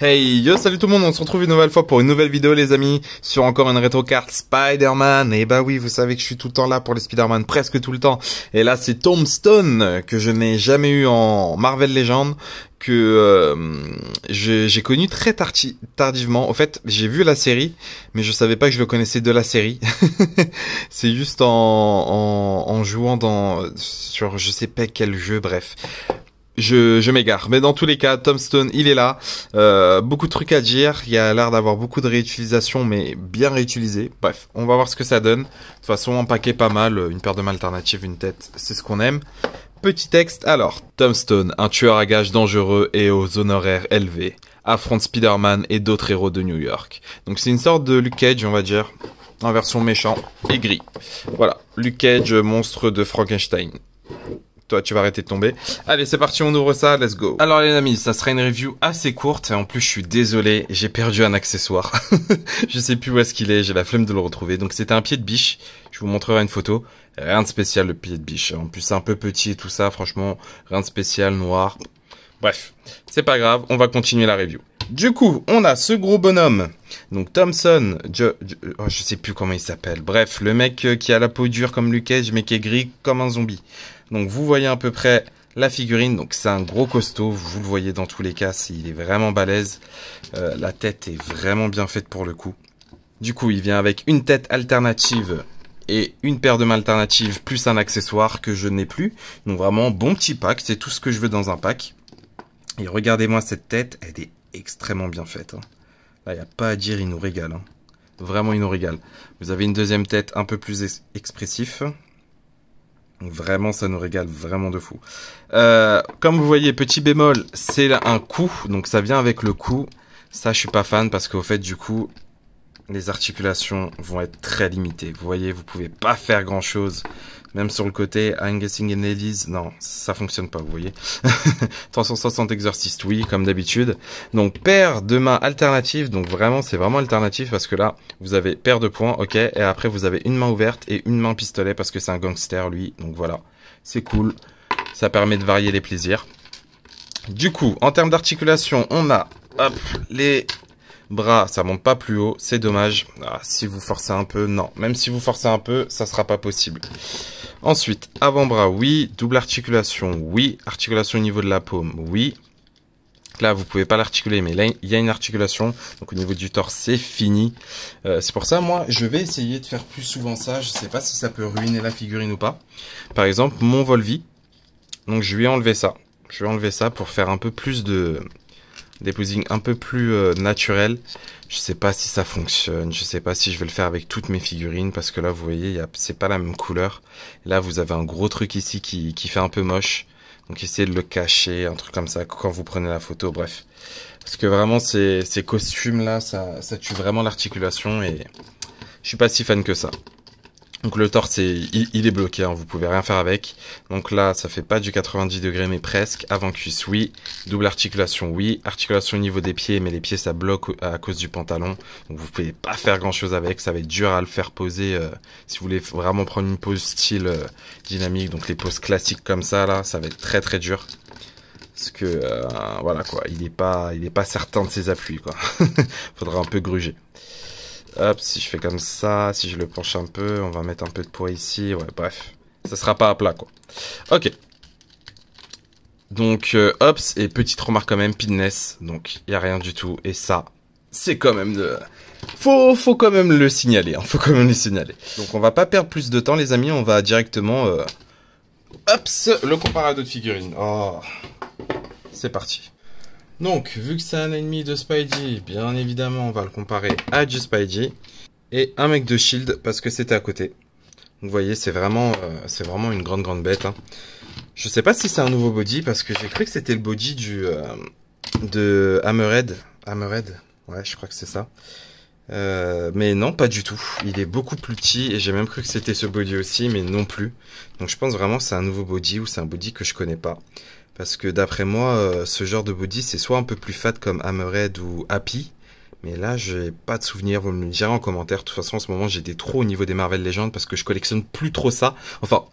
Hey, yo, salut tout le monde, on se retrouve une nouvelle fois pour une nouvelle vidéo les amis, sur encore une rétro carte Spider-Man. Et bah oui, vous savez que je suis tout le temps là pour les Spider-Man, presque tout le temps. Et là c'est Tombstone, que je n'ai jamais eu en Marvel Legends, que j'ai connu très tardivement. En fait, j'ai vu la série, mais je savais pas que je le connaissais de la série. C'est juste en jouant sur je sais pas quel jeu, bref. Je m'égare, mais dans tous les cas, Tombstone, il est là. Beaucoup de trucs à dire. Il y a l'air d'avoir beaucoup de réutilisation, mais bien réutilisé. Bref, on va voir ce que ça donne. De toute façon, un paquet pas mal, une paire de mains alternatives, une tête, c'est ce qu'on aime. Petit texte, alors. Tombstone, un tueur à gages dangereux et aux honoraires élevés, affronte Spider-Man et d'autres héros de New York. Donc c'est une sorte de Luke Cage, on va dire, en version méchant et gris. Voilà, Luke Cage, monstre de Frankenstein. Toi, tu vas arrêter de tomber. Allez, c'est parti, on ouvre ça, let's go. Alors les amis, ça sera une review assez courte. Et en plus, je suis désolé, j'ai perdu un accessoire. Je sais plus où est-ce qu'il est, j'ai la flemme de le retrouver. Donc c'était un pied de biche, je vous montrerai une photo. Rien de spécial le pied de biche. En plus, c'est un peu petit et tout ça, franchement, rien de spécial, noir. Bref, c'est pas grave, on va continuer la review. Du coup, on a ce gros bonhomme. Donc Thompson, je sais plus comment il s'appelle. Bref, le mec qui a la peau dure comme Luke Cage, mais qui est gris comme un zombie. Donc vous voyez à peu près la figurine. Donc c'est un gros costaud, vous le voyez dans tous les cas, il est vraiment balèze. La tête est vraiment bien faite pour le coup. Du coup, il vient avec une tête alternative et une paire de mains alternatives, plus un accessoire que je n'ai plus. Donc vraiment, bon petit pack, c'est tout ce que je veux dans un pack. Et regardez-moi cette tête, elle est extrêmement bien faite. Là, il n'y a pas à dire, il nous régale. Vraiment, il nous régale. Vous avez une deuxième tête un peu plus expressif. Donc vraiment, ça nous régale vraiment de fou. Comme vous voyez, petit bémol, c'est un cou. Donc ça vient avec le cou. Ça, je suis pas fan parce qu'au fait, du coup, les articulations vont être très limitées. Vous voyez, vous pouvez pas faire grand chose. Même sur le côté, I'm guessing in ladies, non, ça fonctionne pas, vous voyez. 360 exorcistes, oui, comme d'habitude. Donc, paire de mains alternatives. Donc, vraiment, c'est vraiment alternatif parce que là, vous avez paire de poings, ok. Et après, vous avez une main ouverte et une main pistolet parce que c'est un gangster, lui. Donc, voilà, c'est cool. Ça permet de varier les plaisirs. Du coup, en termes d'articulation, on a, hop, les bras, ça monte pas plus haut, c'est dommage. Ah, si vous forcez un peu, non. Même si vous forcez un peu, ça sera pas possible. Ensuite, avant-bras, oui. Double articulation, oui. Articulation au niveau de la paume, oui. Là, vous pouvez pas l'articuler, mais là, il y a une articulation. Donc, au niveau du torse, c'est fini. C'est pour ça, moi, je vais essayer de faire plus souvent ça. Je sais pas si ça peut ruiner la figurine ou pas. Par exemple, mon Volvi. Donc, je lui ai enlevé ça. Je lui ai enlevé ça pour faire un peu plus des posings un peu plus naturels. Je sais pas si ça fonctionne, je sais pas si je vais le faire avec toutes mes figurines parce que là vous voyez, c'est pas la même couleur. Là vous avez un gros truc ici qui fait un peu moche. Donc essayez de le cacher, un truc comme ça quand vous prenez la photo, bref. Parce que vraiment ces costumes là, ça tue vraiment l'articulation et je suis pas si fan que ça. Donc le torse, il est bloqué, hein, vous pouvez rien faire avec. Donc là, ça fait pas du 90 degrés, mais presque. Avant-cuisse, oui. Double articulation, oui. Articulation au niveau des pieds, mais les pieds, ça bloque à cause du pantalon. Donc vous pouvez pas faire grand-chose avec. Ça va être dur à le faire poser si vous voulez vraiment prendre une pose style dynamique. Donc les poses classiques comme ça, là, ça va être très très dur. Parce que, voilà quoi, il est pas certain de ses appuis, quoi. Faudra un peu gruger. Hop, si je fais comme ça, si je le penche un peu, on va mettre un peu de poids ici, ouais, bref. Ça sera pas à plat, quoi. Ok. Donc, hops, et petite remarque quand même, Pidness, donc il y a rien du tout, et ça, c'est quand même de... Faut quand même le signaler, hein, faut quand même le signaler. Donc on va pas perdre plus de temps, les amis, on va directement... Hops, le comparer à d'autres figurines. Oh, c'est parti. Donc, vu que c'est un ennemi de Spidey, bien évidemment, on va le comparer à du Spidey. Et un mec de Shield, parce que c'était à côté. Donc, vous voyez, c'est vraiment une grande bête. Hein. Je sais pas si c'est un nouveau body, parce que j'ai cru que c'était le body de Hammerhead. Hammerhead, ouais, je crois que c'est ça. Mais non, pas du tout. Il est beaucoup plus petit, et j'ai même cru que c'était ce body aussi, mais non plus. Donc, je pense vraiment que c'est un nouveau body, ou c'est un body que je connais pas. Parce que d'après moi, ce genre de body, c'est soit un peu plus fat comme Hammerhead ou Happy. Mais là, j'ai pas de souvenir, vous me le direz en commentaire. De toute façon, en ce moment, j'étais trop au niveau des Marvel Legends parce que je collectionne plus trop ça. Enfin,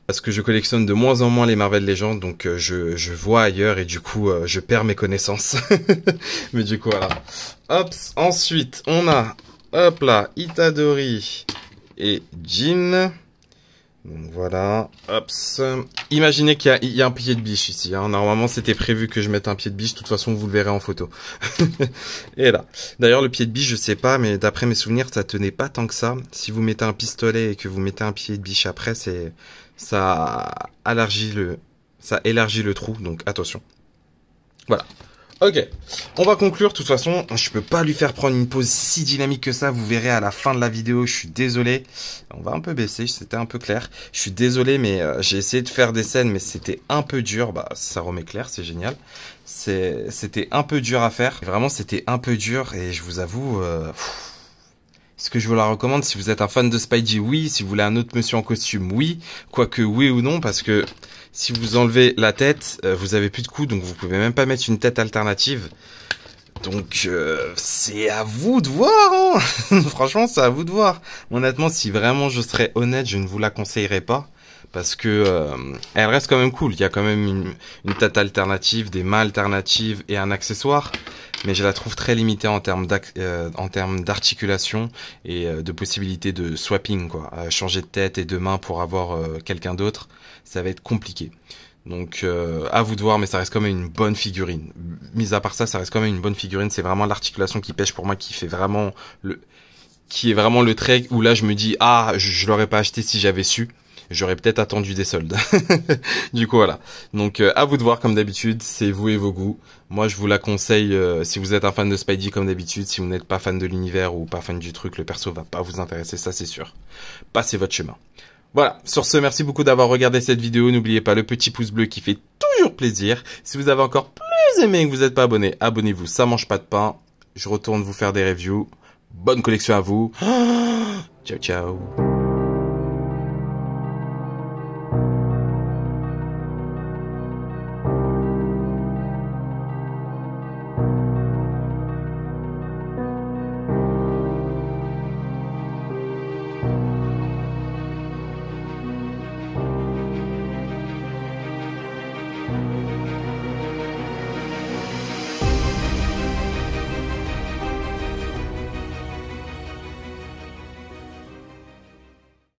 Parce que je collectionne de moins en moins les Marvel Legends, donc je vois ailleurs et du coup je perds mes connaissances. Mais du coup voilà. Hop, ensuite on a, hop là, Itadori et Jean. Donc voilà, hop. Imaginez qu'il y a un pied de biche ici. Hein. Normalement, c'était prévu que je mette un pied de biche. De toute façon, vous le verrez en photo. Et là. D'ailleurs, le pied de biche, je sais pas, mais d'après mes souvenirs, ça tenait pas tant que ça. Si vous mettez un pistolet et que vous mettez un pied de biche après, ça élargit le trou. Donc attention. Voilà. Ok, on va conclure. De toute façon, je peux pas lui faire prendre une pause si dynamique que ça. Vous verrez à la fin de la vidéo. Je suis désolé. On va un peu baisser, c'était un peu clair. Je suis désolé, mais j'ai essayé de faire des scènes, mais c'était un peu dur. Bah, ça remet clair, c'est génial. C'était un peu dur à faire. Vraiment, c'était un peu dur. Et je vous avoue, est-ce que je vous la recommande? Si vous êtes un fan de Spidey, oui. Si vous voulez un autre monsieur en costume, oui. Quoique oui ou non, parce que si vous enlevez la tête, vous avez plus de cou, donc vous pouvez même pas mettre une tête alternative. Donc c'est à vous de voir, hein. Franchement, c'est à vous de voir. Honnêtement, si vraiment je serais honnête, je ne vous la conseillerais pas. Parce que elle reste quand même cool. Il y a quand même une tête alternative, des mains alternatives et un accessoire. Mais je la trouve très limitée en termes d'articulation et de possibilité de swapping, quoi. Changer de tête et de main pour avoir quelqu'un d'autre, ça va être compliqué. Donc à vous de voir, mais ça reste quand même une bonne figurine. Mis à part ça, ça reste quand même une bonne figurine. C'est vraiment l'articulation qui pêche pour moi, qui est vraiment le trait où là je me dis ah je l'aurais pas acheté si j'avais su. J'aurais peut-être attendu des soldes. Du coup, voilà. Donc, à vous de voir comme d'habitude. C'est vous et vos goûts. Moi, je vous la conseille si vous êtes un fan de Spidey comme d'habitude. Si vous n'êtes pas fan de l'univers ou pas fan du truc, le perso va pas vous intéresser, ça c'est sûr. Passez votre chemin. Voilà. Sur ce, merci beaucoup d'avoir regardé cette vidéo. N'oubliez pas le petit pouce bleu qui fait toujours plaisir. Si vous avez encore plus aimé et que vous n'êtes pas abonné, abonnez-vous. Ça mange pas de pain. Je retourne vous faire des reviews. Bonne collection à vous. Ciao, ciao.